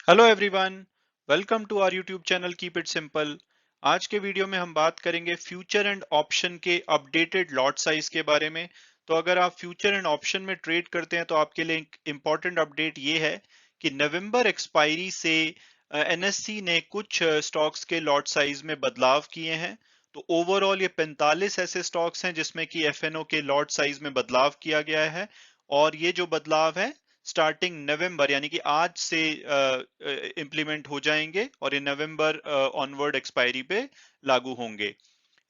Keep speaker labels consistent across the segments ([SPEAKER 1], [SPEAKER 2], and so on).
[SPEAKER 1] Hello everyone, welcome to our YouTube channel keep it simple. आज के video में हम बात करेंगे फ्यूचर एंड ऑप्शन के अपडेटेड लॉट साइज के बारे में। तो अगर आप फ्यूचर एंड ऑप्शन में ट्रेड करते हैं तो आपके लिए एक इम्पॉर्टेंट अपडेट ये है कि नवंबर एक्सपायरी से एनएससी ने कुछ स्टॉक्स के लॉट साइज में बदलाव किए हैं। तो ओवरऑल ये 45 ऐसे स्टॉक्स हैं जिसमें कि एफएनओ के लॉट साइज में बदलाव किया गया है। और ये जो बदलाव है स्टार्टिंग नवंबर यानी कि आज से इम्प्लीमेंट हो जाएंगे और ये नवंबर ऑनवर्ड एक्सपायरी पे लागू होंगे।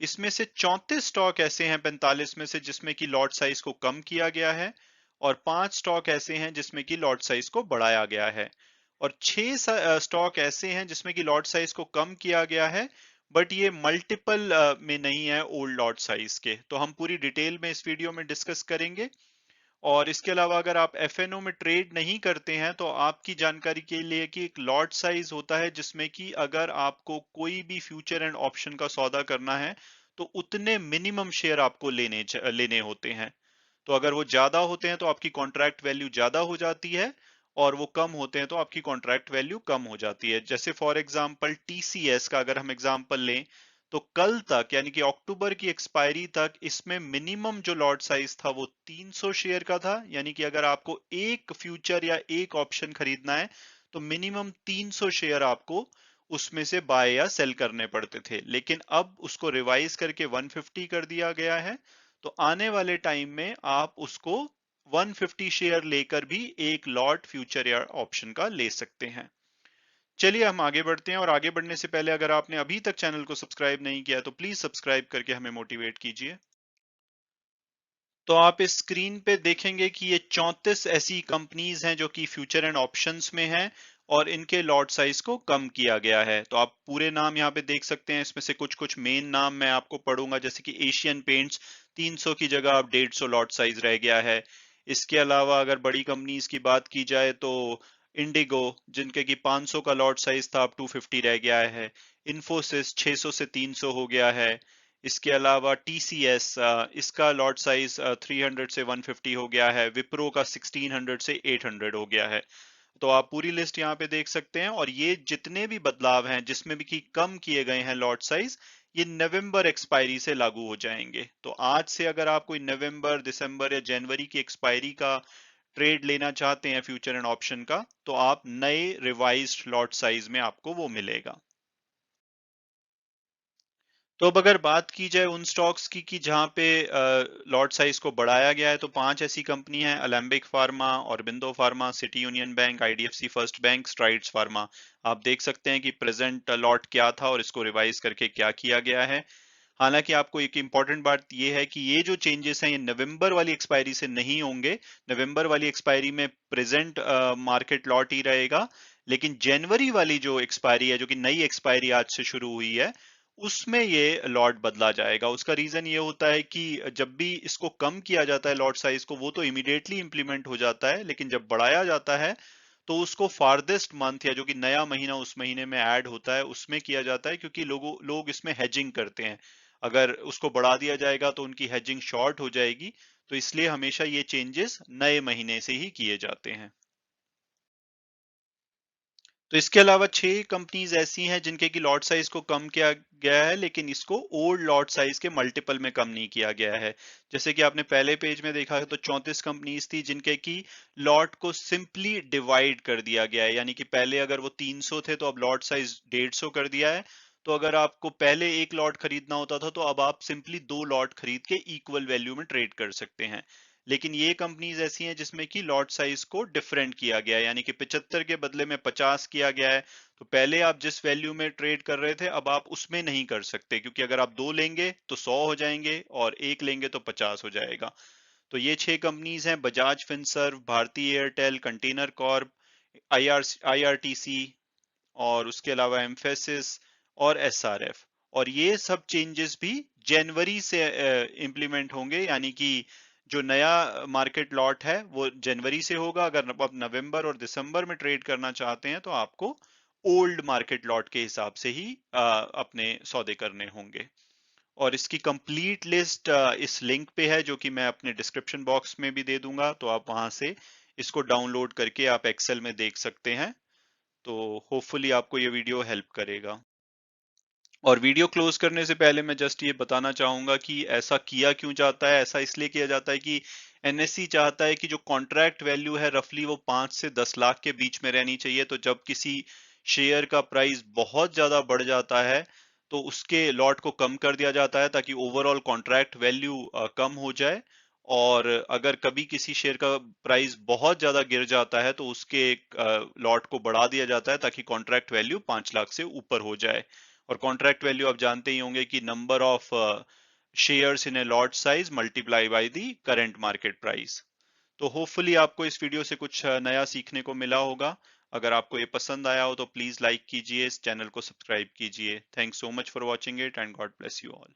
[SPEAKER 1] इसमें से 34 स्टॉक ऐसे हैं 45 में से जिसमें कि लॉट साइज को कम किया गया है, और 5 स्टॉक ऐसे हैं जिसमें कि लॉट साइज को बढ़ाया गया है, और 6 स्टॉक ऐसे हैं जिसमें कि लॉट साइज को कम किया गया है, बट ये मल्टीपल में नहीं है ओल्ड लॉट साइज के। तो हम पूरी डिटेल में इस वीडियो में डिस्कस करेंगे। और इसके अलावा अगर आप एफएनओ में ट्रेड नहीं करते हैं तो आपकी जानकारी के लिए कि एक लॉट साइज होता है जिसमें कि अगर आपको कोई भी फ्यूचर एंड ऑप्शन का सौदा करना है तो उतने मिनिमम शेयर आपको लेने होते हैं। तो अगर वो ज्यादा होते हैं तो आपकी कॉन्ट्रैक्ट वैल्यू ज्यादा हो जाती है, और वो कम होते हैं तो आपकी कॉन्ट्रैक्ट वैल्यू कम हो जाती है। जैसे फॉर एग्जांपल टीसीएस का अगर हम एग्जांपल लें तो कल तक यानी कि अक्टूबर की एक्सपायरी तक इसमें मिनिमम जो लॉट साइज था वो 300 शेयर का था। यानी कि अगर आपको एक फ्यूचर या एक ऑप्शन खरीदना है तो मिनिमम 300 शेयर आपको उसमें से बाय या सेल करने पड़ते थे, लेकिन अब उसको रिवाइज करके 150 कर दिया गया है। तो आने वाले टाइम में आप उसको 150 शेयर लेकर भी एक लॉट फ्यूचर या ऑप्शन का ले सकते हैं। चलिए हम आगे बढ़ते हैं, और आगे बढ़ने से पहले अगर आपने अभी तक चैनल को सब्सक्राइब नहीं किया तो प्लीज सब्सक्राइब करके हमें मोटिवेट कीजिए। तो आप इस स्क्रीन पे देखेंगे कि ये 34 ऐसी कंपनीज हैं जो कि फ्यूचर एंड ऑप्शंस में हैं, और इनके लॉट साइज को कम किया गया है। तो आप पूरे नाम यहाँ पे देख सकते हैं, इसमें से कुछ कुछ मेन नाम मैं आपको पढ़ूंगा, जैसे कि एशियन पेंट्स 300 की जगह अब 150 लॉट साइज रह गया है। इसके अलावा अगर बड़ी कंपनीज की बात की जाए तो इंडिगो, जिनके कि 500 का लॉट साइज था, अब 250 रह गया है। इन्फोसिस 600 से 300 हो गया है। इसके अलावा टीसीएस, इसका लॉट साइज 300 से 150 हो गया है। विप्रो का 1600 से 800 हो गया है। तो आप पूरी लिस्ट यहाँ पे देख सकते हैं, और ये जितने भी बदलाव हैं जिसमें भी कि कम किए गए हैं लॉट साइज, ये नवंबर एक्सपायरी से लागू हो जाएंगे। तो आज से अगर आप कोई नवंबर, दिसंबर या जनवरी की एक्सपायरी का ट्रेड लेना चाहते हैं फ्यूचर एंड ऑप्शन का, तो आप नए रिवाइज्ड लॉट साइज में आपको वो मिलेगा। तो अब अगर बात की जाए उन स्टॉक्स की कि जहां पे लॉट साइज को बढ़ाया गया है, तो 5 ऐसी कंपनी हैं: Alembic pharma, Aurobindo pharma, city union bank, IDFC first bank, strides pharma. आप देख सकते हैं कि प्रेजेंट लॉट क्या था और इसको रिवाइज करके क्या किया गया है। हालांकि आपको एक इंपॉर्टेंट बात ये है कि ये जो चेंजेस हैं ये नवंबर वाली एक्सपायरी से नहीं होंगे। नवंबर वाली एक्सपायरी में प्रेजेंट मार्केट लॉट ही रहेगा, लेकिन जनवरी वाली जो एक्सपायरी है, जो कि नई एक्सपायरी आज से शुरू हुई है, उसमें ये लॉट बदला जाएगा। उसका रीजन ये होता है कि जब भी इसको कम किया जाता है लॉट साइज को, वो तो इमीडिएटली इंप्लीमेंट हो जाता है, लेकिन जब बढ़ाया जाता है तो उसको फारदेस्ट मंथ या जो कि नया महीना उस महीने में ऐड होता है उसमें किया जाता है, क्योंकि लोग इसमें हेजिंग करते हैं। अगर उसको बढ़ा दिया जाएगा तो उनकी हेजिंग शॉर्ट हो जाएगी। तो इसलिए हमेशा ये चेंजेस नए महीने से ही किए जाते हैं। तो इसके अलावा 6 कंपनीज ऐसी हैं जिनके की लॉट साइज को कम किया गया है, लेकिन इसको ओल्ड लॉट साइज के मल्टीपल में कम नहीं किया गया है। जैसे कि आपने पहले पेज में देखा है तो 34 कंपनीज थी जिनके की लॉट को सिंपली डिवाइड कर दिया गया है। यानी कि पहले अगर वो 300 थे तो अब लॉट साइज 150 कर दिया है। तो अगर आपको पहले एक लॉट खरीदना होता था तो अब आप सिंपली 2 लॉट खरीद के इक्वल वैल्यू में ट्रेड कर सकते हैं। लेकिन ये कंपनीज ऐसी हैं जिसमें कि लॉट साइज को डिफरेंट किया गया है, यानी कि 75 के बदले में 50 किया गया है। तो पहले आप जिस वैल्यू में ट्रेड कर रहे थे अब आप उसमें नहीं कर सकते, क्योंकि अगर आप 2 लेंगे तो 100 हो जाएंगे और एक लेंगे तो 50 हो जाएगा। तो ये 6 कंपनीज हैं: Bajaj Finserv, Bharti Airtel, container corp, IRTC, और उसके अलावा एम्फेसिस और एसआरएफ। और ये सब चेंजेस भी जनवरी से इंप्लीमेंट होंगे, यानी कि जो नया मार्केट लॉट है वो जनवरी से होगा। अगर आप नवंबर और दिसंबर में ट्रेड करना चाहते हैं तो आपको ओल्ड मार्केट लॉट के हिसाब से ही अपने सौदे करने होंगे। और इसकी कंप्लीट लिस्ट इस लिंक पे है, जो कि मैं अपने डिस्क्रिप्शन बॉक्स में भी दे दूंगा, तो आप वहां से इसको डाउनलोड करके आप एक्सेल में देख सकते हैं। तो होपफुली आपको ये वीडियो हेल्प करेगा। और वीडियो क्लोज करने से पहले मैं जस्ट ये बताना चाहूंगा कि ऐसा किया क्यों जाता है। ऐसा इसलिए किया जाता है कि एनएससी चाहता है कि जो कॉन्ट्रैक्ट वैल्यू है रफली वो 5 से 10 लाख के बीच में रहनी चाहिए। तो जब किसी शेयर का प्राइस बहुत ज्यादा बढ़ जाता है तो उसके लॉट को कम कर दिया जाता है ताकि ओवरऑल कॉन्ट्रैक्ट वैल्यू कम हो जाए। और अगर कभी किसी शेयर का प्राइस बहुत ज्यादा गिर जाता है तो उसके लॉट को बढ़ा दिया जाता है ताकि कॉन्ट्रैक्ट वैल्यू 5 लाख से ऊपर हो जाए। और कॉन्ट्रैक्ट वैल्यू आप जानते ही होंगे कि number of shares in a lot size multiply by the current market price. तो होपफुली आपको इस वीडियो से कुछ नया सीखने को मिला होगा। अगर आपको ये पसंद आया हो तो प्लीज लाइक कीजिए, इस चैनल को सब्सक्राइब कीजिए। Thanks so much for watching it and God bless you all.